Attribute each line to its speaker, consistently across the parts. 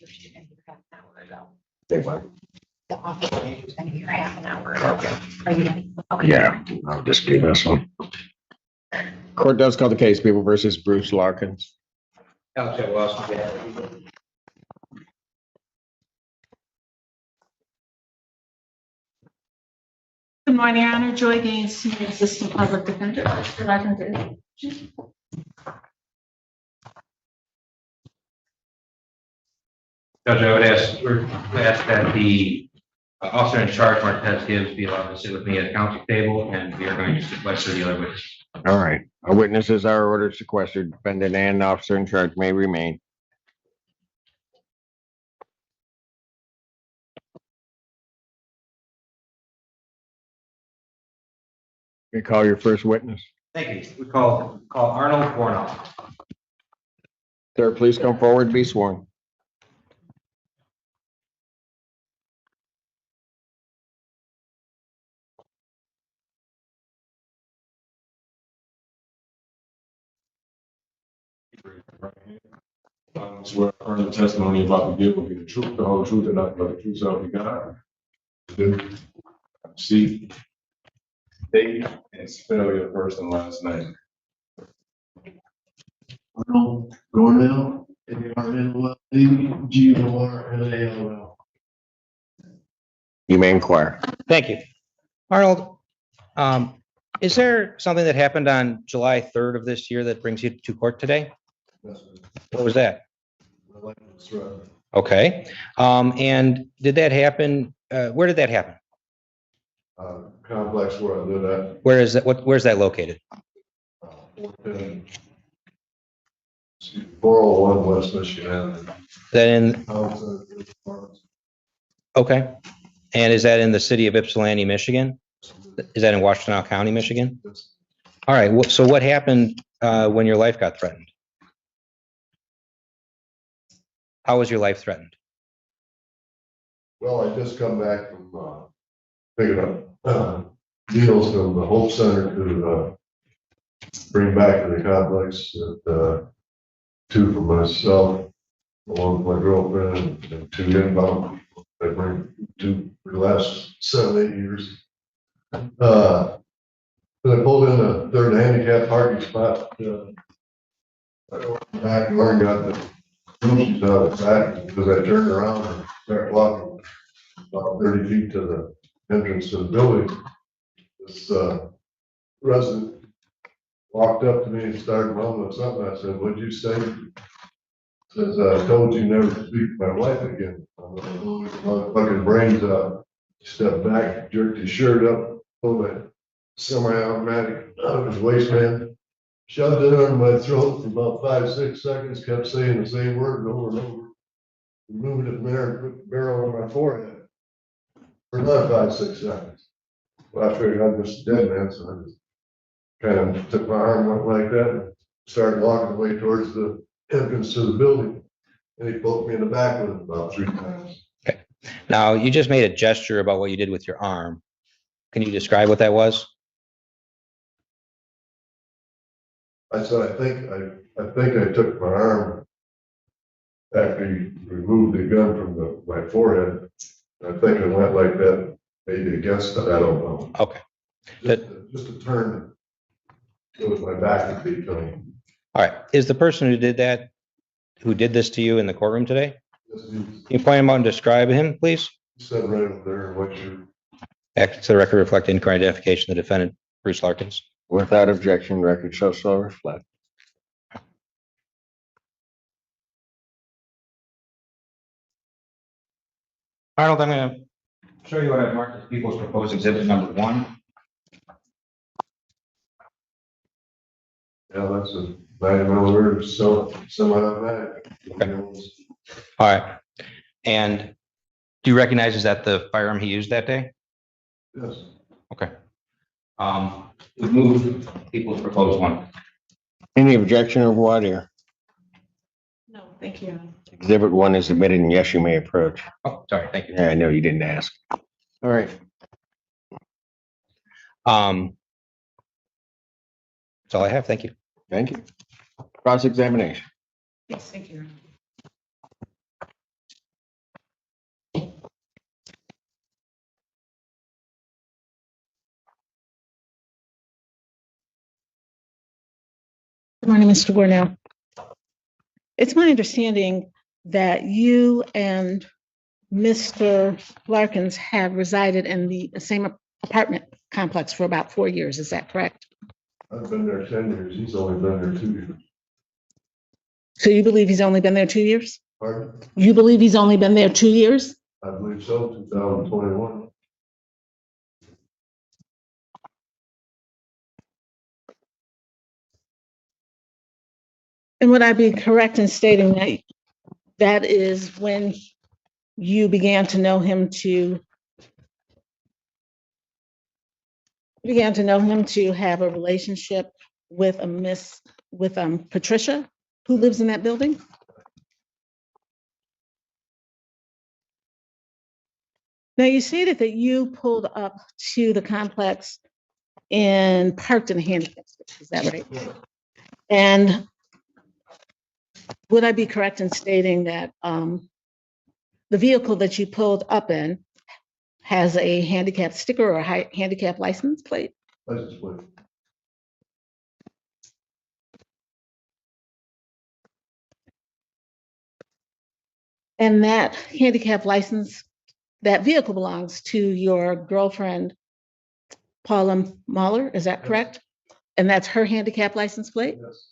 Speaker 1: officers should have here half an hour ago.
Speaker 2: They what?
Speaker 1: The officers been here half an hour ago.
Speaker 2: Okay.
Speaker 1: Are you ready? Okay.
Speaker 2: Yeah, I'll just do this one. Court does call the case, People versus Bruce Larkin.
Speaker 3: Good morning, Your Honor. Joy Gaines, Senior Assistant Public Defender. Mr. Larkin,
Speaker 4: Judge, I would ask that the officer in charge, Marquez Gibbs, be allowed to sit with me at the council table, and we are going to sequester the other witness.
Speaker 2: All right, our witnesses are ordered sequestered. Defendant and officer in charge may remain. You call your first witness.
Speaker 4: Thank you. We call Arnold Warnock.
Speaker 2: Sir, please come forward and be sworn.
Speaker 5: Swear affirm the testimony about to give will be the truth, the whole truth, and nothing but the truth, so help me God. Do. See. Date and spell your first and last name.
Speaker 6: Arnold Gornell, Gornall.
Speaker 2: You may inquire.
Speaker 7: Thank you. Arnold, is there something that happened on July 3rd of this year that brings you to court today? What was that? Okay. And did that happen? Where did that happen?
Speaker 5: Complex where I live at.
Speaker 7: Where is that? Where's that located?
Speaker 5: 401 West Michigan.
Speaker 7: Then, okay. And is that in the city of Ypsilanti, Michigan? Is that in Washtenaw County, Michigan? All right. So what happened when your life got threatened? How was your life threatened?
Speaker 5: Well, I just come back from picking up deals from the Hope Center to bring back to the complex. Two for myself, along with my girlfriend, and two inbound. I bring two for the last 7-8 years. Then I pulled in a third handicap parking spot. I went back and got the groceries out of the back because I turned around and started walking about 30 feet to the entrance to the building. This resident walked up to me and started mumbling something. I said, "What'd you say?" Says, "I told you never to speak to my wife again." I'm like, "Oh, my fucking brains out." He stepped back, jerked his shirt up, pulled a semi-automatic out of his waistband, shoved it under my throat for about 5-6 seconds, kept saying the same word over and over. Moved it from there and put the barrel on my forehead for another 5-6 seconds. Well, I figured I'm just a dead man, so I just kind of took my arm, went like that, and started walking away towards the entrance to the building. And he poked me in the back with it about 3 times.
Speaker 7: Okay. Now, you just made a gesture about what you did with your arm. Can you describe what that was?
Speaker 5: I said, I think I took my arm after he removed the gun from my forehead. I think I went like that, maybe against it, I don't know.
Speaker 7: Okay.
Speaker 5: Just a turn. It was my back would be coming.
Speaker 7: All right. Is the person who did this to you in the courtroom today? Can you point him out and describe him, please?
Speaker 5: He said right over there, what you.
Speaker 7: Act to the record reflect incorrect identification of the defendant, Bruce Larkins.
Speaker 2: Without objection, record shall so reflect.
Speaker 4: Arnold, I'm going to show you what I've marked as people's proposed exhibit number 1.
Speaker 5: Yeah, that's a 90mm semi-automatic.
Speaker 7: All right. And do you recognize, is that the firearm he used that day?
Speaker 5: Yes.
Speaker 7: Okay.
Speaker 4: We move people's proposed 1.
Speaker 2: Any objection or voir dire?
Speaker 3: No, thank you.
Speaker 2: Exhibit 1 is admitted, and yes, you may approach.
Speaker 7: Oh, sorry. Thank you.
Speaker 2: Yeah, I know you didn't ask. All right.
Speaker 7: That's all I have. Thank you.
Speaker 2: Thank you. Cross-examination.
Speaker 3: Yes, thank you. Morning, Mr. Cornell. It's my understanding that you and Mr. Larkins have resided in the same apartment complex for about 4 years. Is that correct?
Speaker 5: I've been there 10 years. He's only been there 2 years.
Speaker 3: So you believe he's only been there 2 years?
Speaker 5: Pardon?
Speaker 3: You believe he's only been there 2 years?
Speaker 5: I believe so, 2021.
Speaker 3: And would I be correct in stating that that is when you began to know him to have a relationship with Patricia, who lives in that building? Now, you stated that you pulled up to the complex and parked in a handicap space, is that right? And would I be correct in stating that the vehicle that you pulled up in has a handicap sticker or a handicap license plate?
Speaker 5: License plate.
Speaker 3: And that handicap license, that vehicle belongs to your girlfriend, Paula Mahler, is that correct? And that's her handicap license plate?
Speaker 5: Yes.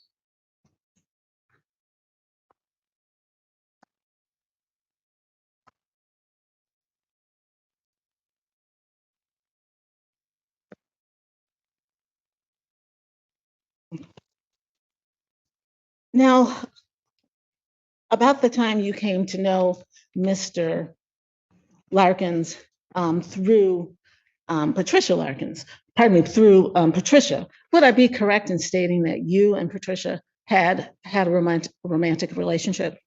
Speaker 3: Now, about the time you came to know Mr. Larkins through Patricia Larkins, pardon me, through Patricia, would I be correct in stating that you and Patricia had a romantic relationship?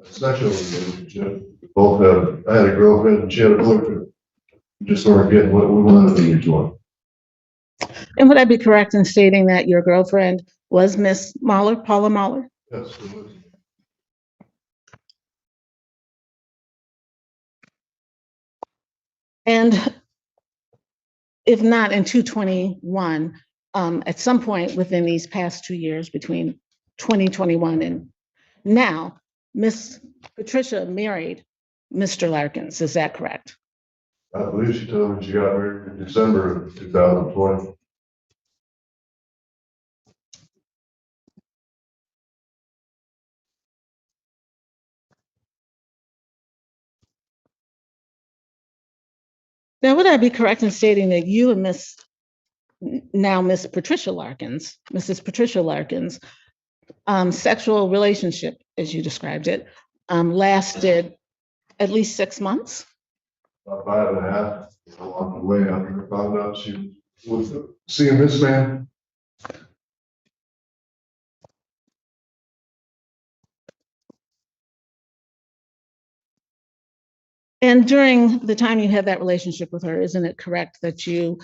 Speaker 5: Sexual relationship. I had a girlfriend and she had a boyfriend. We just weren't getting what we wanted from each one.
Speaker 3: And would I be correct in stating that your girlfriend was Miss Mahler, Paula Mahler?
Speaker 5: Yes, it was.
Speaker 3: And if not in 221, at some point within these past 2 years, between 2021 and now, Miss Patricia married Mr. Larkins, is that correct?
Speaker 5: I believe she told me she got married in December of 2020.
Speaker 3: Now, would I be correct in stating that you and Miss Patricia Larkins, Mrs. Patricia Larkins, sexual relationship, as you described it, lasted at least 6 months?
Speaker 5: About 5.5. Along the way, I found out she was seeing this man.
Speaker 3: And during the time you had that relationship with her, isn't it correct that you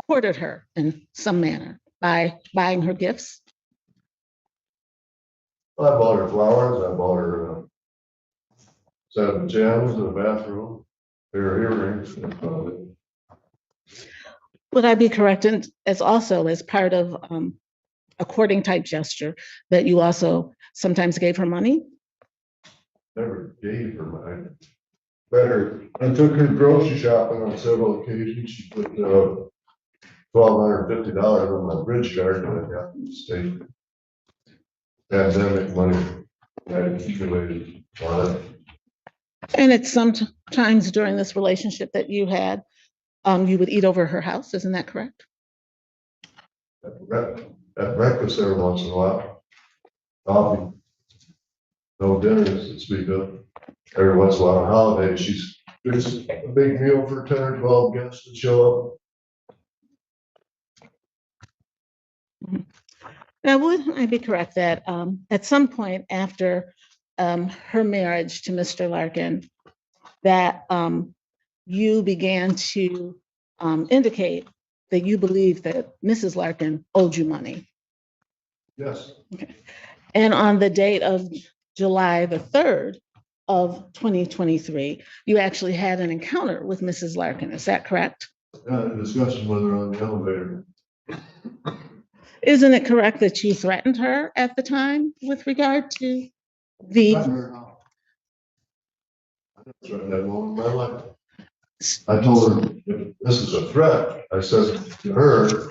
Speaker 3: courted her in some manner by buying her gifts?
Speaker 5: I bought her flowers. I bought her a set of pajamas and a bathroom, pair of earrings. That's about it.
Speaker 3: Would I be correct in, as also as part of a courting type gesture, that you also sometimes gave her money?
Speaker 5: Never gave her money. Better, I took her grocery shopping on several occasions. She put $1,250 on my bridge card that I got from the state. Pandemic money that accumulated on it.
Speaker 3: And it's sometimes during this relationship that you had, you would eat over her house, isn't that correct?
Speaker 5: At breakfast every once in a while. Coffee. No dinners to speak of. Every once in a while on holidays, there's a big meal for 10 or 12 guests to show up.
Speaker 3: Now, would I be correct that at some point after her marriage to Mr. Larkin, that you began to indicate that you believed that Mrs. Larkin owed you money?
Speaker 5: Yes,
Speaker 3: And on the date of July the 3rd of 2023, you actually had an encounter with Mrs. Larkin, is that correct?
Speaker 5: discussion with her on the elevator.
Speaker 3: Isn't it correct that you threatened her at the time with regard to the,
Speaker 5: Threatened that woman in my life. I told her, if this is a threat, I said to her,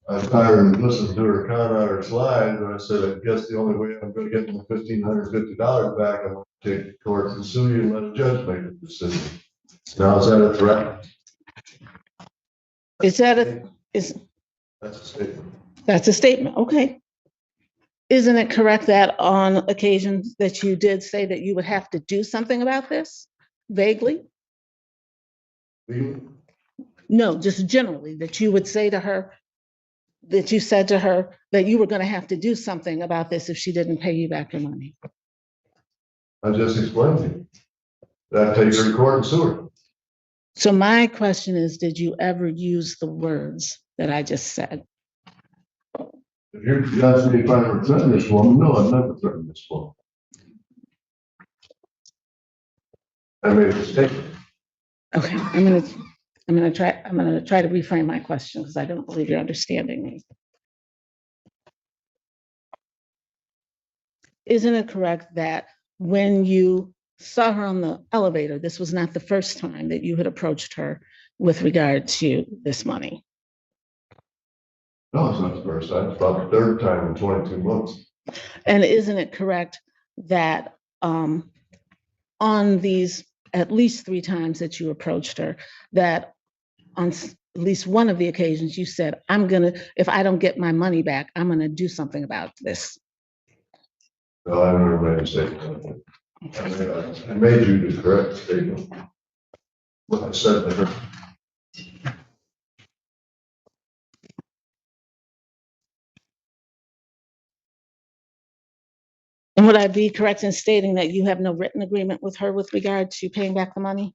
Speaker 5: I'm tired of listening to her con artist lies, and I said, I guess the only way I'm gonna get my $1,550 back, I'm gonna take it to court and sue you and let a judge make a decision. Now, is that a threat?
Speaker 3: is that a, is,
Speaker 5: That's a statement.
Speaker 3: that's a statement, okay. Isn't it correct that on occasions that you did say that you would have to do something about this vaguely?
Speaker 5: You-
Speaker 3: No, just generally, that you would say to her, that you said to her that you were going to have to do something about this if she didn't pay you back your money.
Speaker 5: I just explained to you. That takes her to court and sue her.
Speaker 3: So my question is, did you ever use the words that I just said?
Speaker 5: If you're asking me if I ever threatened this woman, no, I've never threatened this woman. I made a statement.
Speaker 3: Okay, I'm gonna try to reframe my question because I don't believe you're understanding me. Isn't it correct that when you saw her on the elevator, this was not the first time that you had approached her with regard to this money?
Speaker 5: No, it's not the first time. It's about the third time in 22 months.
Speaker 3: And isn't it correct that on these at least 3 times that you approached her, that on at least one of the occasions you said, if I don't get my money back, I'm gonna do something about this?
Speaker 5: No, I never made a statement. I made you the correct statement. What I said to her.
Speaker 3: And would I be correct in stating that you have no written agreement with her with regard to paying back the money?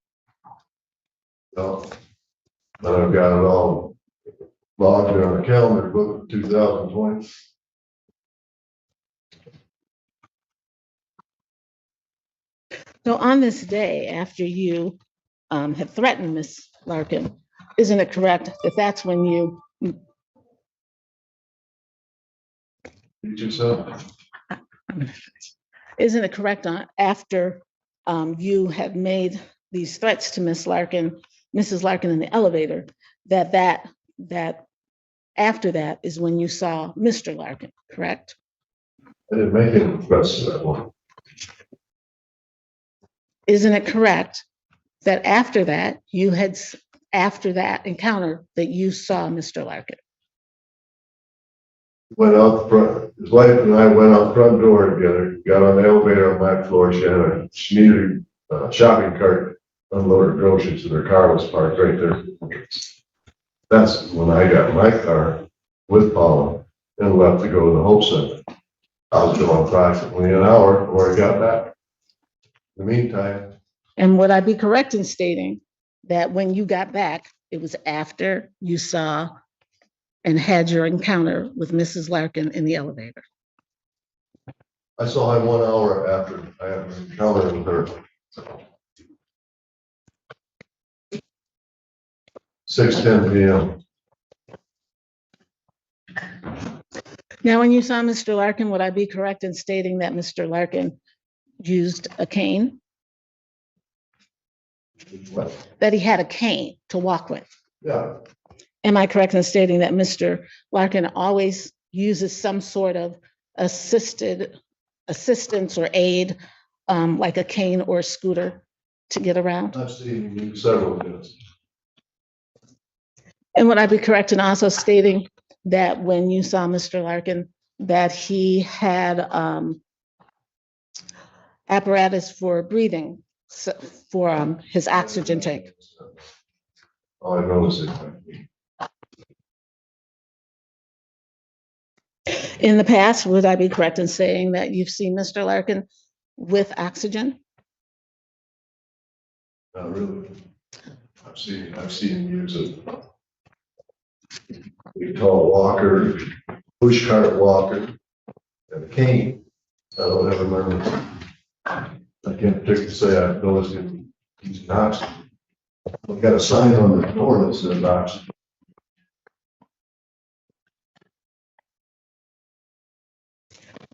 Speaker 5: No. But I've got it all logged on the calendar book of 2020.
Speaker 3: So on this day, after you had threatened Miss Larkin, isn't it correct that that's when you,
Speaker 5: You just said,
Speaker 3: isn't it correct after you had made these threats to Miss Larkin, Mrs. Larkin in the elevator, that after that is when you saw Mr. Larkin, correct?
Speaker 5: I didn't make any threats to that one.
Speaker 3: Isn't it correct that after that, after that encounter, that you saw Mr. Larkin?
Speaker 5: Went out front, his wife and I went out front door together, got on the elevator on my floor, she needed a shopping cart, unloaded groceries, and her car was parked right there. That's when I got my car with Paula and left to go to the Hope Center. I was going approximately an hour before I got back. In the meantime,
Speaker 3: And would I be correct in stating that when you got back, it was after you saw and had your encounter with Mrs. Larkin in the elevator?
Speaker 5: I saw him 1 hour after I had an encounter with her. 6:10 p.m.
Speaker 3: Now, when you saw Mr. Larkin, would I be correct in stating that Mr. Larkin used a cane,
Speaker 5: What?
Speaker 3: that he had a cane to walk with?
Speaker 5: Yeah,
Speaker 3: Am I correct in stating that Mr. Larkin always uses some sort of assistance or aid, like a cane or a scooter to get around?
Speaker 5: I've seen him use several things.
Speaker 3: And would I be correct in also stating that when you saw Mr. Larkin, that he had apparatus for breathing, for his oxygen tank?
Speaker 5: All I know is that
Speaker 3: In the past, would I be correct in saying that you've seen Mr. Larkin with oxygen?
Speaker 5: not really. I've seen him use a tall walker, push cart walker, and a cane. I don't ever remember. I can't particularly say I've noticed him using oxygen. We got a sign on the door that says oxygen.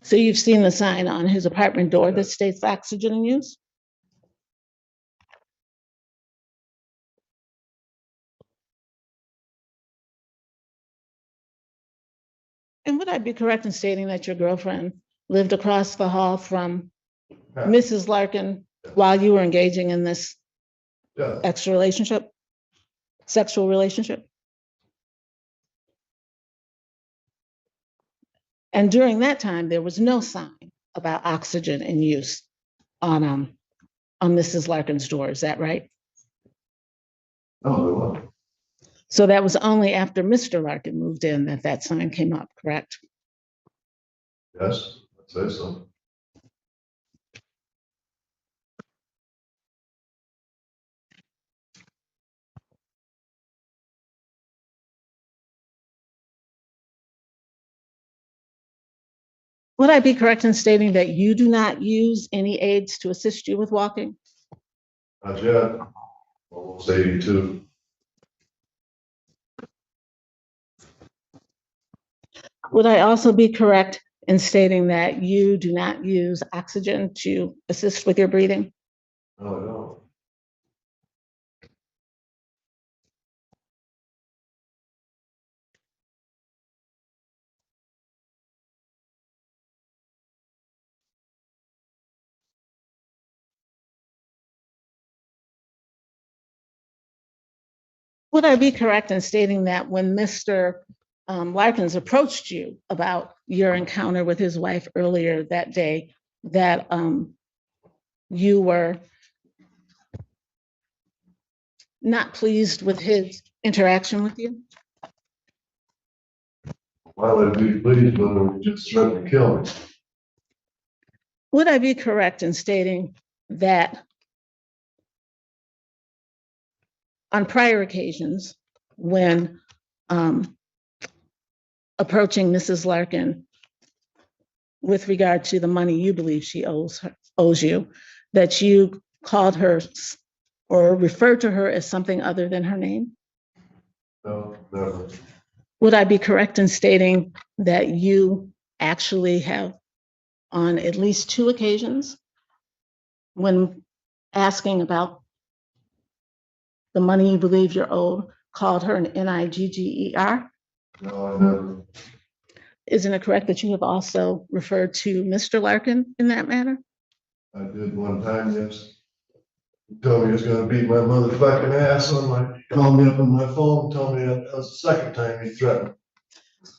Speaker 3: So you've seen the sign on his apartment door that states oxygen in use? And would I be correct in stating that your girlfriend lived across the hall from
Speaker 5: Yeah.
Speaker 3: Mrs. Larkin while you were engaging in this
Speaker 5: Yeah,
Speaker 3: extra relationship, sexual relationship? And during that time, there was no sign about oxygen in use on Mrs. Larkin's door, is that right?
Speaker 5: no, there wasn't.
Speaker 3: So that was only after Mr. Larkin moved in that that sign came up, correct?
Speaker 5: Yes, I'd say so.
Speaker 3: Would I be correct in stating that you do not use any aids to assist you with walking?
Speaker 5: Not yet. Almost 82.
Speaker 3: Would I also be correct in stating that you do not use oxygen to assist with your breathing?
Speaker 5: No, I don't.
Speaker 3: Would I be correct in stating that when Mr. Larkins approached you about your encounter with his wife earlier that day, that you were not pleased with his interaction with you?
Speaker 5: Why would I be pleased when they just threatened to kill me?
Speaker 3: Would I be correct in stating that on prior occasions, when approaching Mrs. Larkin with regard to the money you believe she owes you, that you called her or referred to her as something other than her name?
Speaker 5: No, never.
Speaker 3: Would I be correct in stating that you actually have, on at least 2 occasions, when asking about the money you believe you're owed, called her an Nigger?
Speaker 5: No, I never.
Speaker 3: Isn't it correct that you have also referred to Mr. Larkin in that manner?
Speaker 5: I did one time, yes. He told me he was gonna beat my motherfucking ass on my, called me up on my phone, and told me that was the second time he threatened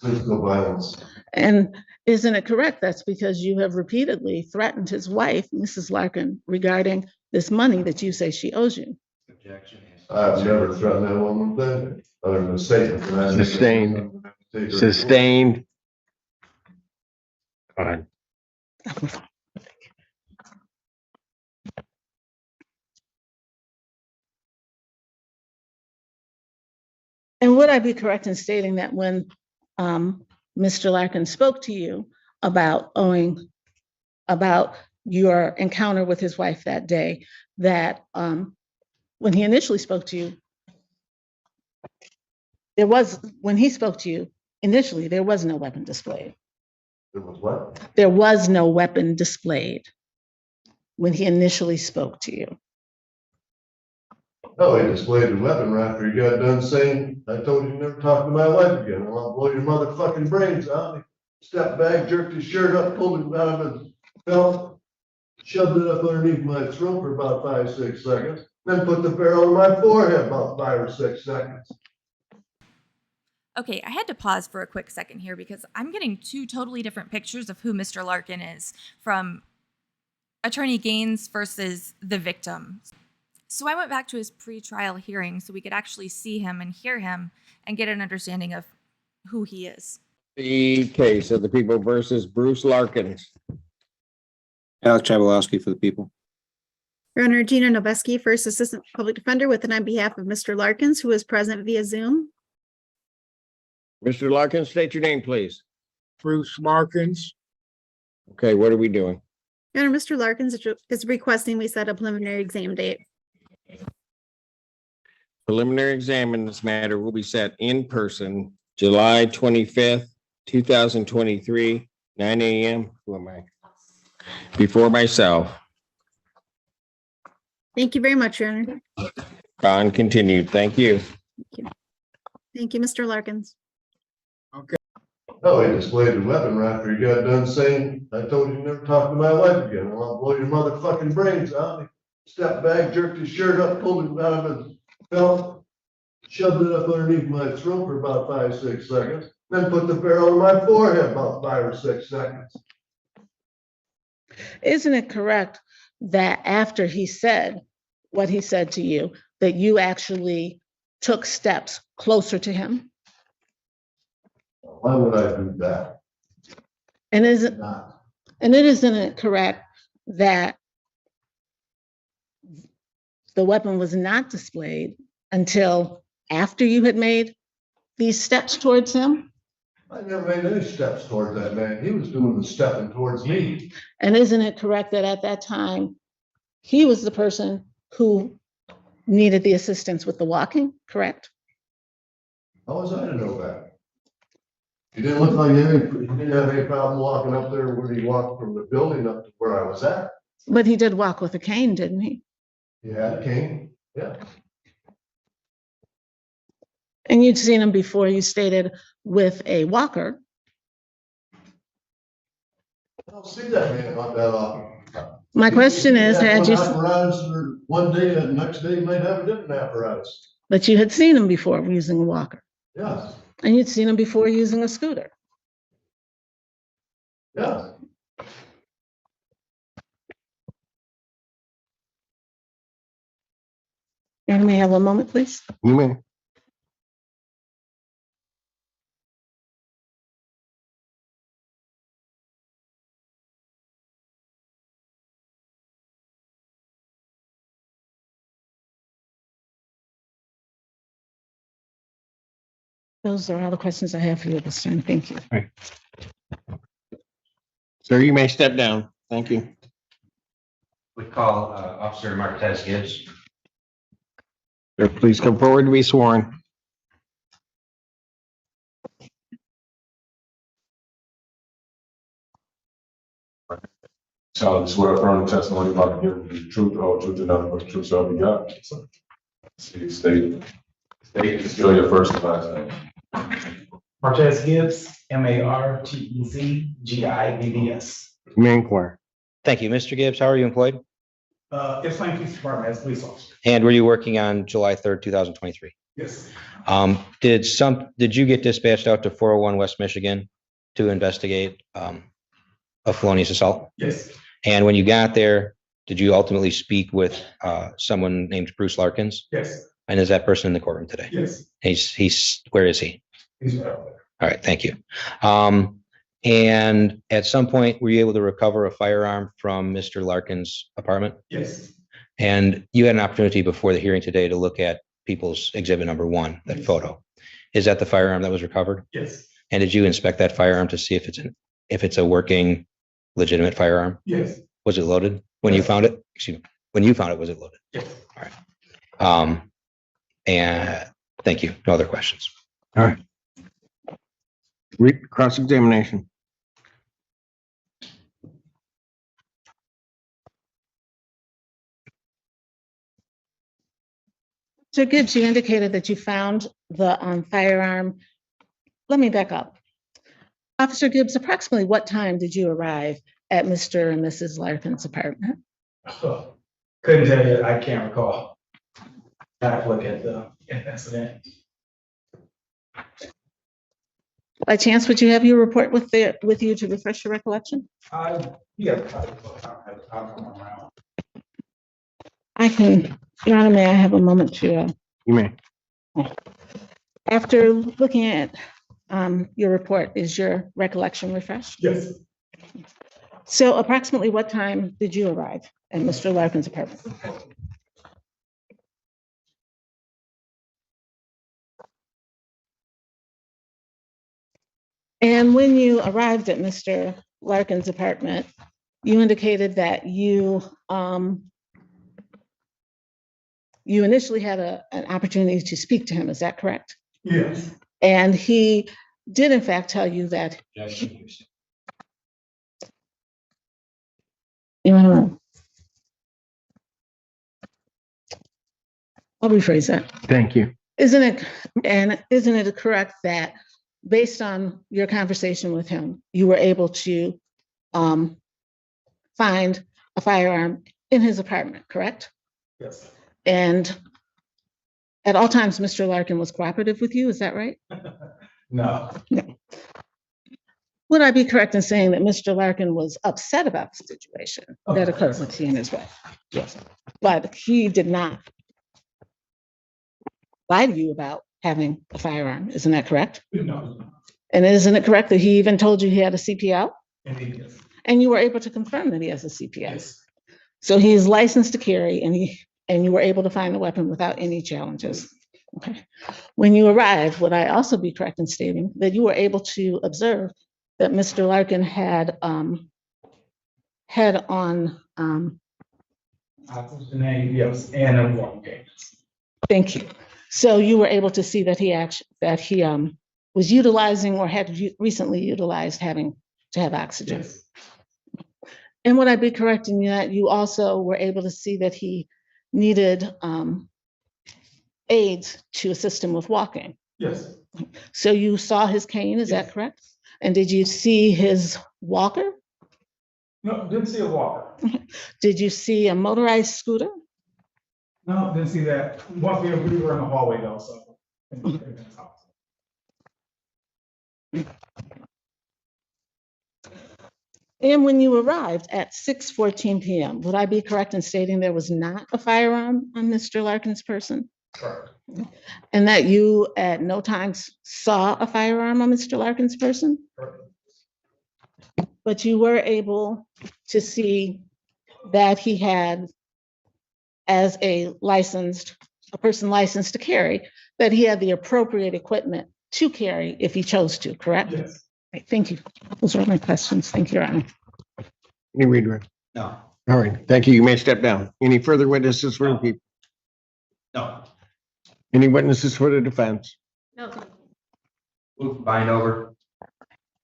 Speaker 5: physical violence.
Speaker 3: And isn't it correct that's because you have repeatedly threatened his wife, Mrs. Larkin, regarding this money that you say she owes you?
Speaker 4: Objection.
Speaker 5: I've never threatened that woman with anything, other than a statement. that I made.
Speaker 2: Sustained.
Speaker 5: Take her-
Speaker 2: Sustained. Fine.
Speaker 3: And would I be correct in stating that when Mr. Larkin spoke to you about your encounter with his wife that day, that when he initially spoke to you, when he spoke to you, initially, there was no weapon displayed.
Speaker 5: It was what?
Speaker 3: There was no weapon displayed when he initially spoke to you.
Speaker 5: No, he displayed the weapon right after he got done saying, I told you never talk to my wife again, or I'll blow your motherfucking brains out. He stepped back, jerked his shirt up, pulled it out of his belt, shoved it up underneath my throat for about 5-6 seconds, then put the barrel on my forehead about 5 or 6 seconds.
Speaker 8: Okay, I had to pause for a quick second here because I'm getting 2 totally different pictures of who Mr. Larkin is from Attorney Gaines versus the victim. So I went back to his pre-trial hearing so we could actually see him and hear him and get an understanding of who he is.
Speaker 2: The case of the people versus Bruce Larkins.
Speaker 7: Alex Chabalowski for the people.
Speaker 9: Your Honor, Gina Noveski, First Assistant Public Defender, with and on behalf of Mr. Larkins, who is present via Zoom.
Speaker 2: Mr. Larkins, state your name, please.
Speaker 6: Bruce Larkins.
Speaker 2: Okay, what are we doing?
Speaker 9: Your Honor, Mr. Larkins is requesting we set a preliminary exam date.
Speaker 2: preliminary exam in this matter will be set in person, July 25th, 2023, 9 a.m. Who am I? Before myself.
Speaker 9: Thank you very much, Your Honor.
Speaker 2: Bond continued. Thank you.
Speaker 9: Thank you, Mr. Larkins.
Speaker 5: Oh, he displayed the weapon right after he got done saying, I told you never talk to my wife again, or I'll blow your motherfucking brains out. He stepped back, jerked his shirt up, pulled it out of his belt, shoved it up underneath my throat for about 5-6 seconds, then put the barrel on my forehead about 5 or 6 seconds.
Speaker 3: Isn't it correct that after he said what he said to you, that you actually took steps closer to him?
Speaker 5: Why would I do that?
Speaker 3: And isn't it correct that the weapon was not displayed until after you had made these steps towards him?
Speaker 5: I never made any steps towards that man. He was doing the stepping towards me.
Speaker 3: And isn't it correct that at that time, he was the person who needed the assistance with the walking, correct?
Speaker 5: How was I to know that? He didn't look like he didn't have any problem walking up there where he walked from the building up to where I was at.
Speaker 3: But he did walk with a cane, didn't he?
Speaker 5: He had a cane, yeah.
Speaker 3: And you'd seen him before, you stated, with a walker.
Speaker 5: I don't see that man not that often.
Speaker 3: My question is,
Speaker 5: He
Speaker 3: had
Speaker 5: one
Speaker 3: you,
Speaker 5: apparatus for one day, and the next day he might have a different apparatus.
Speaker 3: but you had seen him before using a walker,
Speaker 5: Yes,
Speaker 3: and you'd seen him before using a scooter.
Speaker 5: yes.
Speaker 3: And may I have a moment, please?
Speaker 2: You may.
Speaker 3: Those are all the questions I have for you at this time. Thank you.
Speaker 2: Sir, you may step down. Thank you.
Speaker 4: We call Officer Marquez Gibbs.
Speaker 2: Sir, please come forward to be sworn.
Speaker 10: So I swear affirm the testimony about giving the truth, all truth, and nothing but the truth, so help you God. See, state and spell your first and last name.
Speaker 11: Marquez Gibbs, Martezgibbs.
Speaker 2: You may inquire.
Speaker 7: Thank you. Mr. Gibbs, how are you employed?
Speaker 11: Ypsilanti Police Department as police officer.
Speaker 7: And were you working on July 3rd, 2023?
Speaker 11: Yes,
Speaker 7: Did you get dispatched out to 401 West Michigan to investigate a felonious assault?
Speaker 11: yes,
Speaker 7: And when you got there, did you ultimately speak with someone named Bruce Larkins?
Speaker 11: yes,
Speaker 7: And is that person in the courtroom today?
Speaker 11: yes.
Speaker 7: Where is he?
Speaker 11: He's right over there.
Speaker 7: All right, thank you. And at some point, were you able to recover a firearm from Mr. Larkin's apartment?
Speaker 11: Yes,
Speaker 7: And you had an opportunity before the hearing today to look at people's exhibit number 1, that photo. Is that the firearm that was recovered?
Speaker 11: yes,
Speaker 7: And did you inspect that firearm to see if it's a working, legitimate firearm?
Speaker 11: yes,
Speaker 7: Was it loaded when you found it? Excuse me. When you found it, was it loaded?
Speaker 11: yes.
Speaker 7: And thank you. No other questions.
Speaker 2: All right. Cross-examination.
Speaker 3: So Gibbs, you indicated that you found the firearm. Let me back up. Officer Gibbs, approximately what time did you arrive at Mr. and Mrs. Larkin's apartment?
Speaker 11: Couldn't tell you, I can't recall. I have to look at the incident.
Speaker 3: By chance, would you have your report with you to refresh your recollection?
Speaker 11: Yeah. I'll come around.
Speaker 3: I can, Your Honor, may I have a moment to,
Speaker 2: You may.
Speaker 3: after looking at your report, is your recollection refreshed?
Speaker 11: Yes,
Speaker 3: So approximately what time did you arrive at Mr. Larkin's apartment? And when you arrived at Mr. Larkin's apartment, you indicated that you you initially had an opportunity to speak to him, is that correct?
Speaker 11: Yes.
Speaker 3: And he did in fact tell you that, you know, I'll rephrase that.
Speaker 2: Thank you.
Speaker 3: Isn't it correct that based on your conversation with him, you were able to find a firearm in his apartment, correct?
Speaker 11: Yes.
Speaker 3: And at all times, Mr. Larkin was cooperative with you, is that right?
Speaker 11: No.
Speaker 3: Would I be correct in saying that Mr. Larkin was upset about the situation that occurred with he and his wife? Yes. But he did not lie to you about having a firearm, isn't that correct?
Speaker 11: No.
Speaker 3: And isn't it correct that he even told you he had a CPL?
Speaker 11: Indeed, yes.
Speaker 3: And you were able to confirm that he has a CPL?
Speaker 11: Yes.
Speaker 3: So he is licensed to carry and you were able to find the weapon without any challenges. Okay. When you arrived, would I also be correct in stating that you were able to observe that Mr. Larkin had on
Speaker 11: What's the name? Yes, and a walking game.
Speaker 3: thank you. So you were able to see that he was utilizing or had recently utilized having to have oxygen.
Speaker 11: Yes.
Speaker 3: And would I be correct in that you also were able to see that he needed aids to assist him with walking?
Speaker 11: Yes.
Speaker 3: So you saw his cane, is that
Speaker 11: Yes.
Speaker 3: correct? And did you see his walker?
Speaker 11: No, didn't see a walker.
Speaker 3: Did you see a motorized scooter?
Speaker 11: No, didn't see that. Once we were in the hallway though, so.
Speaker 3: And when you arrived at 6:14 p.m., would I be correct in stating there was not a firearm on Mr. Larkin's person?
Speaker 11: Correct.
Speaker 3: And that you at no time saw a firearm on Mr. Larkin's person?
Speaker 11: Correct.
Speaker 3: But you were able to see that he had, as a person licensed to carry, that he had the appropriate equipment to carry if he chose to, correct?
Speaker 11: Yes.
Speaker 3: Right, thank you. Those are my questions. Thank you, Your Honor.
Speaker 2: Any redirect?
Speaker 11: No.
Speaker 2: All right, thank you. You may step down. Any further witnesses for the people?
Speaker 11: No.
Speaker 2: Any witnesses for the defense?
Speaker 3: No.
Speaker 4: Move to bind over.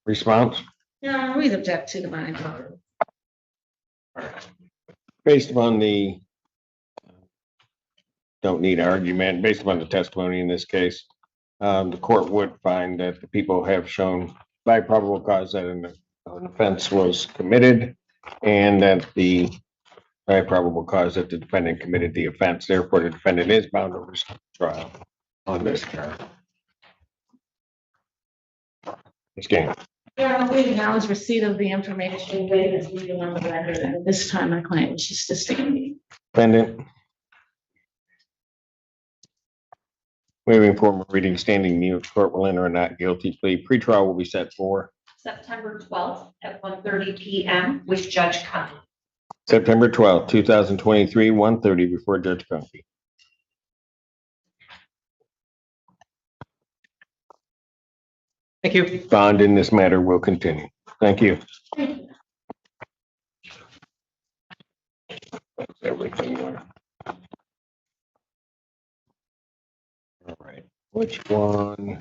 Speaker 2: Response?
Speaker 3: Your Honor, we'd object to the bind.
Speaker 2: Based upon the don't need argument, based upon the testimony in this case, the court would find that the people have shown by probable cause that an offense was committed and that the by probable cause that the defendant committed the offense. Therefore, the defendant is bound over trial on this charge. Ms. Gang.
Speaker 3: Your Honor, we acknowledge receipt of the information waived as legal on the record, and at this time, my client wishes to stay in meeting.
Speaker 2: Defendant. Waiving formal reading, standing mute, court will enter a not guilty plea. Pretrial will be set for
Speaker 1: September 12th at 1:30 p.m. with Judge Conley.
Speaker 2: September 12th, 2023, 1:30 before Judge Conley.
Speaker 7: Thank you.
Speaker 2: Bond in this matter will continue. Thank you. That's everything there. All right, which one?